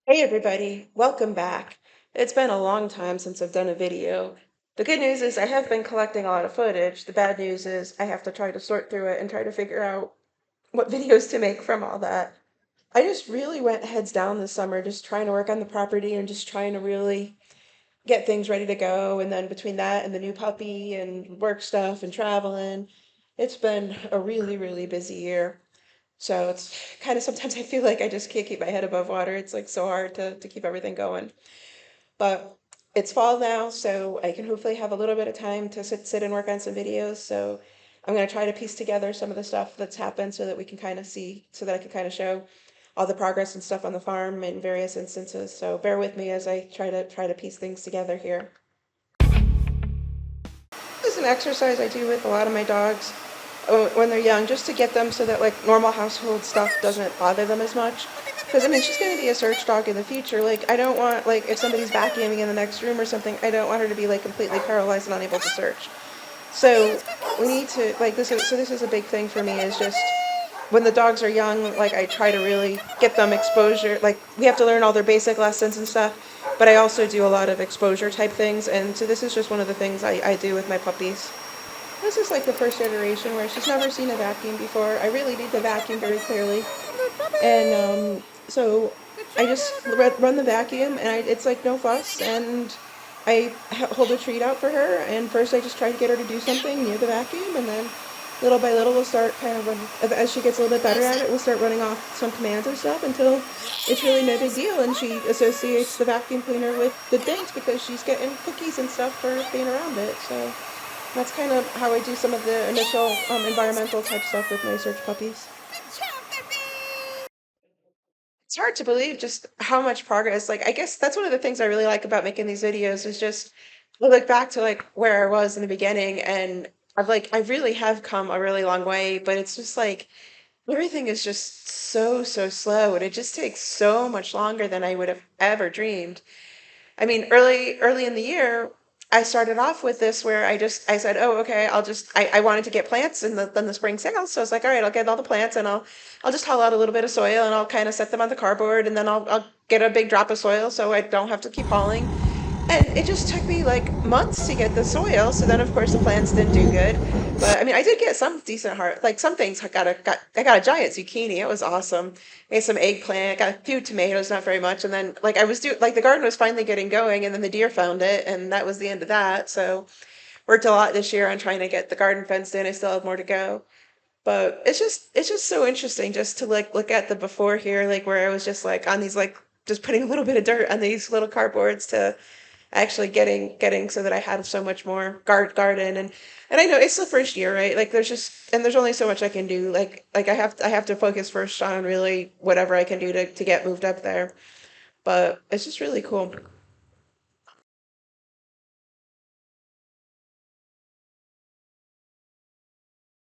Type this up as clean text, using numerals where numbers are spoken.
Hey everybody, welcome back. It's been a long time since I've done a video. The good news is I have been collecting a lot of footage. The bad news is I have to try to sort through it and try to figure out what videos to make from all that. I just really went heads down this summer, just trying to work on the property and just trying to really get things ready to go. And then between that and the new puppy and work stuff and traveling, it's been a really, really busy year. So it's kind of sometimes I feel like I just can't keep my head above water. It's like so hard to keep everything going. But it's fall now, so I can hopefully have a little bit of time to sit and work on some videos. So I'm going to try to piece together some of the stuff that's happened so that we can kind of see, so that I can kind of show all the progress and stuff on the farm in various instances. So bear with me as I try to piece things together here. This is an exercise I do with a lot of my dogs when they're young, just to get them so that like normal household stuff doesn't bother them as much. Because I mean, she's going to be a search dog in the future. Like, I don't want like if somebody's vacuuming in the next room or something, I don't want her to be like completely paralyzed and unable to search. So we need to like this is so this is a big thing for me is just when the dogs are young, like I try to really get them exposure. Like we have to learn all their basic lessons and stuff, but I also do a lot of exposure type things. And so this is just one of the things I do with my puppies. This is like the first iteration where she's never seen a vacuum before. I really need the vacuum very clearly. And so I just run the vacuum and it's like no fuss. And I hold a treat out for her. And first I just try to get her to do something near the vacuum. And then little by little we'll start kind of running, as she gets a little bit better at it, we'll start running off some commands and stuff until it's really no big deal. And she associates the vacuum cleaner with good things because she's getting cookies and stuff for being around it. So that's kind of how I do some of the initial environmental type stuff with my search puppies. It's hard to believe just how much progress. Like, I guess that's one of the things I really like about making these videos is just I look back to like where I was in the beginning, and I really have come a really long way, but it's just like everything is just so slow, and it just takes so much longer than I would have ever dreamed. I mean, early in the year, I started off with this where I said, oh, okay, I wanted to get plants in the spring sales. So I was like, all right, I'll get all the plants and I'll just haul out a little bit of soil and I'll kind of set them on the cardboard and then I'll get a big drop of soil so I don't have to keep hauling. And it just took me like months to get the soil. So then, of course, the plants didn't do good. But I mean, I did get some decent heart. Like some things, I got a giant zucchini. It was awesome. I got some eggplant. Got a few tomatoes, not very much. And then, like the garden was finally getting going, and then the deer found it, and that was the end of that. So worked a lot this year on trying to get the garden fenced in. I still have more to go. But it's just so interesting just to like look at the before here, like where I was just like on these like just putting a little bit of dirt on these little cardboards to actually getting so that I had so much more garden and I know it's the first year, right? Like there's only so much I can do. Like I have to focus first on really whatever I can do to get moved up there. But it's just really cool.